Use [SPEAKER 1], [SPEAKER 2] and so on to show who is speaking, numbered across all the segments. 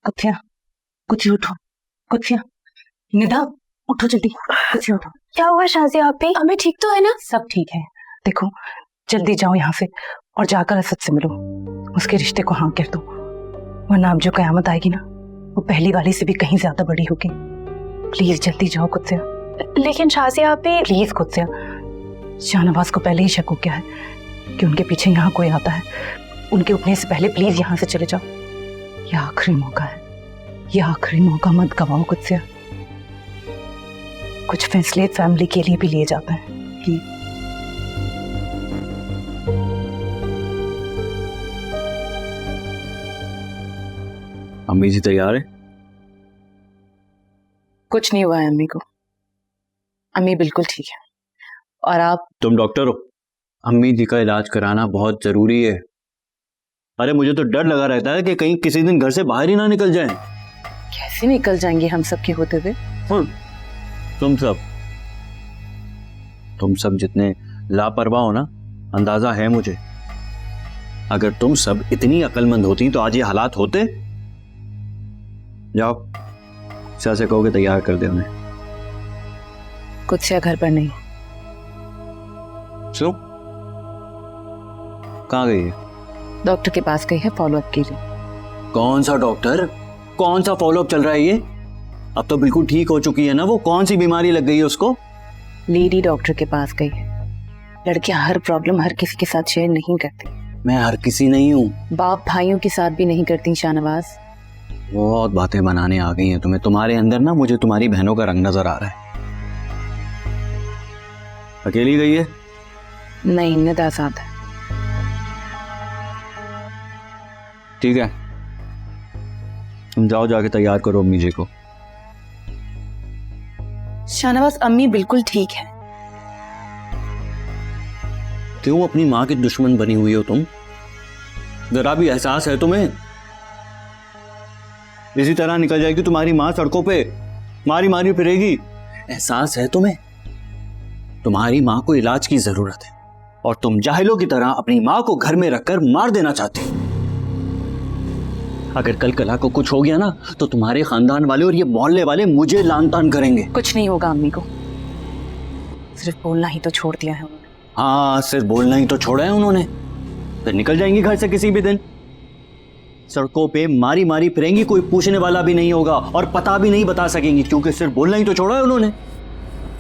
[SPEAKER 1] कुत्सिया, कुत्सी उठो, कुत्सिया, निदा उठो जल्दी, कुत्सिया उठो।
[SPEAKER 2] क्या हुआ शाजिया आप भी? हमें ठीक तो है ना?
[SPEAKER 1] सब ठीक है। देखो जल्दी जाओ यहाँ से और जाकर असद से मिलो, उसके रिश्ते को हाँ कह दो, वरना अब जो कयामत आएगी ना वो पहली वाली से भी कहीं ज्यादा बड़ी होगी। प्लीज जल्दी जाओ कुत्सिया।
[SPEAKER 2] लेकिन शाजिया आप भी।
[SPEAKER 1] प्लीज कुत्सिया, शाहनवाज को पहले ही शक हो गया है कि उनके पीछे यहाँ कोई आता है। उनके उठने से पहले प्लीज यहाँ से चले जाओ। यह आखिरी मौका है, यह आखिरी मौका मत गवाओ कुत्सिया। कुछ फैसले फैमिली के लिए भी लिए जाते हैं।
[SPEAKER 3] अम्मी जी तैयार है?
[SPEAKER 1] कुछ नहीं हुआ है अम्मी को, अम्मी बिल्कुल ठीक है। और आप?
[SPEAKER 3] तुम डॉक्टर हो, अम्मी जी का इलाज कराना बहुत जरूरी है। अरे मुझे तो डर लगा रहता है कि कहीं किसी दिन घर से बाहर ही ना निकल जाएं।
[SPEAKER 1] कैसे निकल जाएंगे हम सबके होते हुए?
[SPEAKER 3] तुम सब जितने लापरवाह हो ना, अंदाजा है मुझे। अगर तुम सब इतनी अक्लमंद होती तो आज ये हालात होते। जाओ सर से कहोगे तैयार कर दे उन्हें।
[SPEAKER 1] कुत्सिया घर पर नहीं।
[SPEAKER 3] क्यों? कहाँ गई है?
[SPEAKER 1] डॉक्टर के पास गई है फॉलोअप के लिए।
[SPEAKER 3] कौन सा डॉक्टर? कौन सा फॉलोअप चल रहा है ये? अब तो बिल्कुल ठीक हो चुकी है ना वो। कौन सी बीमारी लग गई है उसको?
[SPEAKER 1] लेडी डॉक्टर के पास गई है। लड़कियां हर प्रॉब्लम हर किसी के साथ शेयर नहीं करती।
[SPEAKER 3] मैं हर किसी नहीं हूँ।
[SPEAKER 1] बाप भाइयों के साथ भी नहीं करती शाहनवाज।
[SPEAKER 3] बहुत बातें बनाने आ गई हैं तुम्हें। तुम्हारे अंदर ना मुझे तुम्हारी बहनों का रंग नजर आ रहा है। अकेली गई है?
[SPEAKER 1] नहीं, निदा साथ है।
[SPEAKER 3] ठीक है, तुम जाओ जाके तैयार करो अम्मी जी को।
[SPEAKER 1] शाहनवाज अम्मी बिल्कुल ठीक है।
[SPEAKER 3] क्यों अपनी माँ की दुश्मन बनी हुई हो तुम? जरा भी एहसास है तुम्हें? इसी तरह निकल जाएगी तुम्हारी माँ सड़कों पे, मारी मारी फिरेगी। एहसास है तुम्हें? तुम्हारी माँ को इलाज की जरूरत है और तुम जाहिलों की तरह अपनी माँ को घर में रखकर मार देना चाहती हो। अगर कल कला को कुछ हो गया ना तो तुम्हारे खानदान वाले और ये मोहल्ले वाले मुझे लान तान करेंगे।
[SPEAKER 1] कुछ नहीं होगा अम्मी को, सिर्फ बोलना ही तो छोड़ दिया है उन्होंने।
[SPEAKER 3] हाँ, सिर्फ बोलना ही तो छोड़ा है उन्होंने। फिर निकल जाएंगी घर से किसी भी दिन, सड़कों पे मारी मारी फिरेंगी। कोई पूछने वाला भी नहीं होगा और पता भी नहीं बता सकेंगी क्योंकि सिर्फ बोलना ही तो छोड़ा है उन्होंने।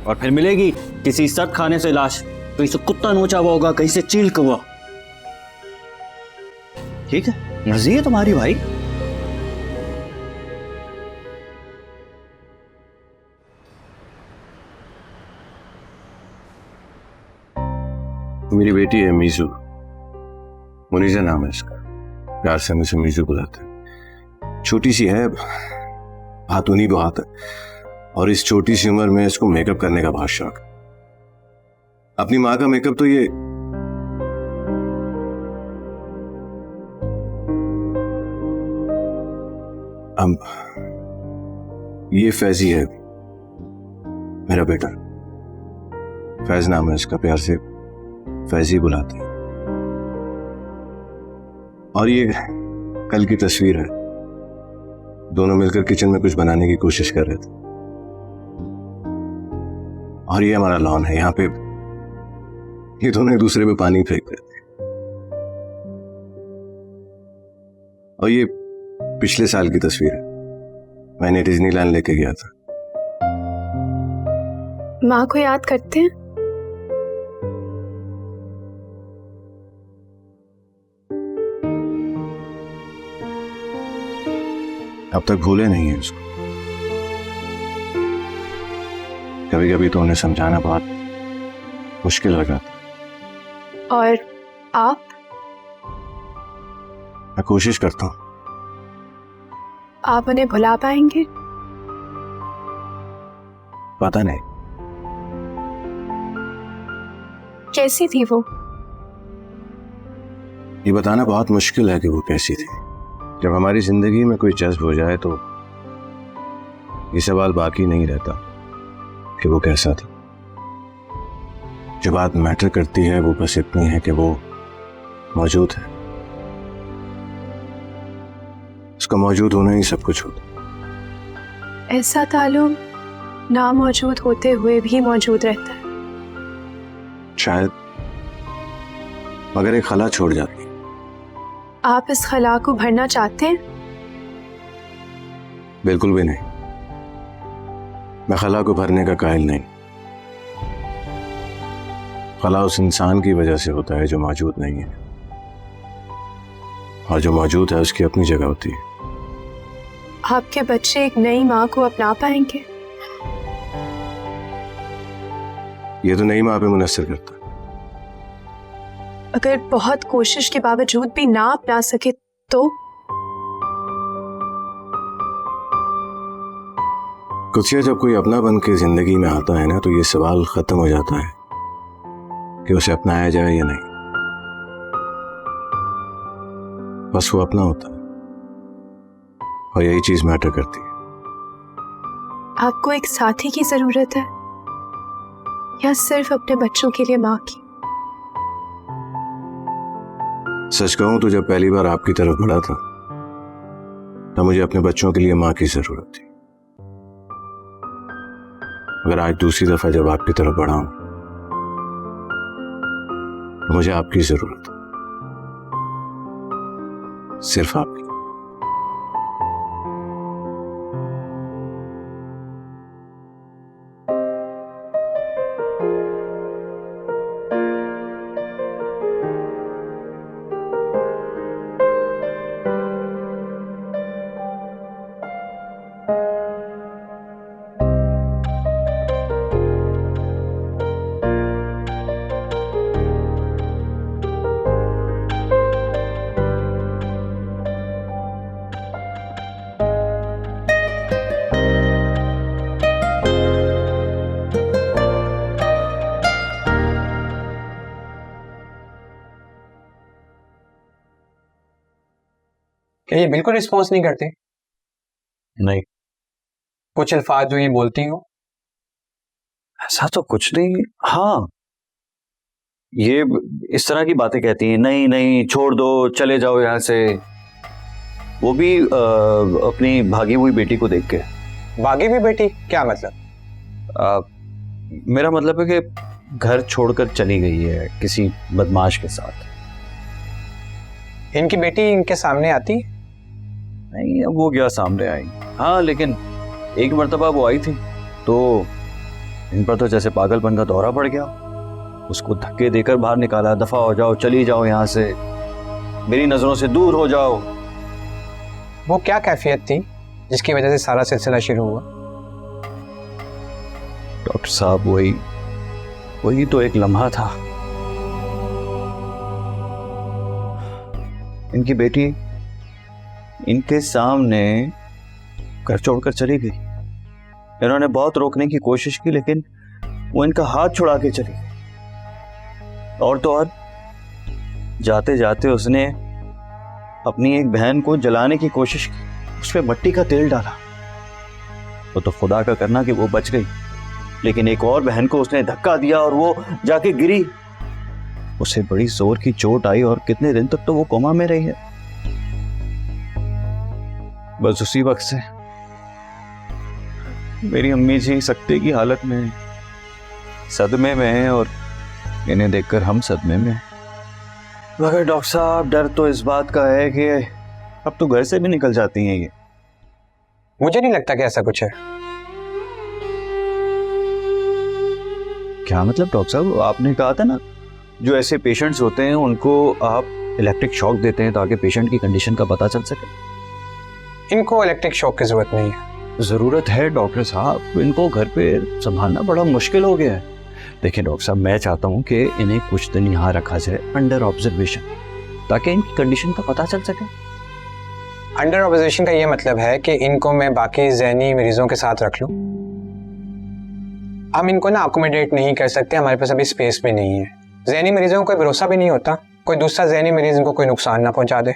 [SPEAKER 3] और फिर मिलेगी किसी सख्त खाने से लाश, कहीं से कुत्ता नोचा हुआ होगा, कहीं से चील हुआ। ठीक है, मर्जी है तुम्हारी भाई।
[SPEAKER 4] मेरी बेटी है मीजू, मुनीजा नाम है इसका। प्यार से हम इसे मीजू बुलाते हैं। छोटी सी है, हाथूनी बहुत है और इस छोटी सी उम्र में इसको मेकअप करने का बहुत शौक। अपनी माँ का मेकअप तो ये ये फैजी है, मेरा बेटा। फैज नाम है इसका, प्यार से फैजी बुलाते हैं। और ये कल की तस्वीर है, दोनों मिलकर किचन में कुछ बनाने की कोशिश कर रहे थे। और ये हमारा लॉन है, यहाँ पे ये दोनों एक दूसरे पे पानी फेंक रहे थे। और ये पिछले साल की तस्वीर है, मैंने डिज्नीलैंड लेके गया था।
[SPEAKER 2] माँ को याद करते हैं?
[SPEAKER 4] अब तक भूले नहीं है उसको। कभी कभी तो उन्हें समझाना बहुत मुश्किल लगा था।
[SPEAKER 2] और आप?
[SPEAKER 4] मैं कोशिश करता हूं।
[SPEAKER 2] आप उन्हें भुला पाएंगे?
[SPEAKER 4] पता नहीं।
[SPEAKER 2] कैसी थी वो?
[SPEAKER 4] ये बताना बहुत मुश्किल है कि वो कैसी थी। जब हमारी जिंदगी में कोई जज्ब हो जाए तो ये सवाल बाकी नहीं रहता कि वो कैसा था। जो बात मैटर करती है वो बस इतनी है कि वो मौजूद है। उसका मौजूद होना ही सब कुछ होता।
[SPEAKER 2] ऐसा ताल्लुक ना मौजूद होते हुए भी मौजूद रहता है।
[SPEAKER 4] शायद, मगर एक खला छोड़ जाती।
[SPEAKER 2] आप इस खला को भरना चाहते हैं?
[SPEAKER 4] बिल्कुल भी नहीं। मैं खला को भरने का कायल नहीं। खला उस इंसान की वजह से होता है जो मौजूद नहीं है, और जो मौजूद है उसकी अपनी जगह होती है।
[SPEAKER 2] आपके बच्चे एक नई माँ को अपना पाएंगे?
[SPEAKER 4] ये तो नई माँ पे मुनस्सर करता है।
[SPEAKER 2] अगर बहुत कोशिश के बावजूद भी ना अपना सके तो?
[SPEAKER 4] कुछ जब कोई अपना बन के जिंदगी में आता है ना, तो ये सवाल खत्म हो जाता है कि उसे अपनाया जाए या नहीं। बस वो अपना होता है, और यही चीज मैटर करती है।
[SPEAKER 2] आपको एक साथी की जरूरत है या सिर्फ अपने बच्चों के लिए माँ की?
[SPEAKER 4] सच कहूं तो जब पहली बार आपकी तरफ बढ़ा था, तब मुझे अपने बच्चों के लिए माँ की जरूरत थी। अगर आज दूसरी दफा जब आपकी तरफ बढ़ा हूं, तो मुझे आपकी जरूरत है, सिर्फ आपकी।
[SPEAKER 5] क्या ये बिल्कुल रिस्पॉन्स नहीं करती?
[SPEAKER 3] नहीं,
[SPEAKER 5] कुछ अल्फाज जो ये बोलती हो?
[SPEAKER 3] ऐसा तो कुछ नहीं। हाँ, ये इस तरह की बातें कहती हैं, नहीं नहीं छोड़ दो, चले जाओ यहाँ से। वो भी अपनी भागी हुई बेटी को देख के।
[SPEAKER 5] भागी हुई बेटी? क्या मतलब?
[SPEAKER 3] मेरा मतलब है कि घर छोड़कर चली गई है किसी बदमाश के साथ।
[SPEAKER 5] इनकी बेटी इनके सामने आती?
[SPEAKER 3] नहीं, अब वो क्या सामने आई। हाँ, लेकिन एक मर्तबा वो आई थी तो इन पर तो जैसे पागलपन का दौरा पड़ गया। उसको धक्के देकर बाहर निकाला, दफा हो जाओ, चली जाओ यहाँ से, मेरी नजरों से दूर हो जाओ।
[SPEAKER 5] वो क्या कैफियत थी जिसकी वजह से सारा सिलसिला शुरू हुआ?
[SPEAKER 3] डॉक्टर साहब, वही तो एक लम्हा था। इनकी बेटी इनके सामने घर छोड़कर चली गई। इन्होंने बहुत रोकने की कोशिश की, लेकिन वो इनका हाथ छुड़ा के चली गई। और तो और जाते जाते उसने अपनी एक बहन को जलाने की कोशिश की, उस पर मट्टी का तेल डाला। वो तो खुदा का करना कि वो बच गई, लेकिन एक और बहन को उसने धक्का दिया और वो जाके गिरी। उसे बड़ी जोर की चोट आई और कितने दिन तक तो वो कोमा में रही है। बस उसी वक्त से मेरी अम्मी जी सख्ते की हालत में, सदमे में हैं, और इन्हें देखकर हम सदमे में हैं। मगर डॉक्टर साहब, डर तो इस बात का है कि अब तो घर से भी निकल जाती हैं ये।
[SPEAKER 5] मुझे नहीं लगता कि ऐसा कुछ है।
[SPEAKER 3] क्या मतलब डॉक्टर साहब? आपने कहा था ना, जो ऐसे पेशेंट्स होते हैं उनको आप इलेक्ट्रिक शॉक देते हैं ताकि पेशेंट की कंडीशन का पता चल सके।
[SPEAKER 5] इनको इलेक्ट्रिक शॉक की जरूरत नहीं है।
[SPEAKER 3] जरूरत है डॉक्टर साहब, इनको घर पे संभालना बड़ा मुश्किल हो गया है। देखिए डॉक्टर साहब, मैं चाहता हूँ कि इन्हें कुछ दिन यहाँ रखा जाए अंडर ऑब्जर्वेशन, ताकि इनकी कंडीशन का पता चल सके।
[SPEAKER 5] अंडर ऑब्जर्वेशन का ये मतलब है कि इनको मैं बाकी ज़हनी मरीजों के साथ रख लूं? हम इनको ना अकोमोडेट नहीं कर सकते, हमारे पास अभी स्पेस भी नहीं है। ज़हनी मरीजों को कोई भरोसा भी नहीं होता, कोई दूसरा ज़हनी मरीज इनको कोई नुकसान ना पहुंचा दे।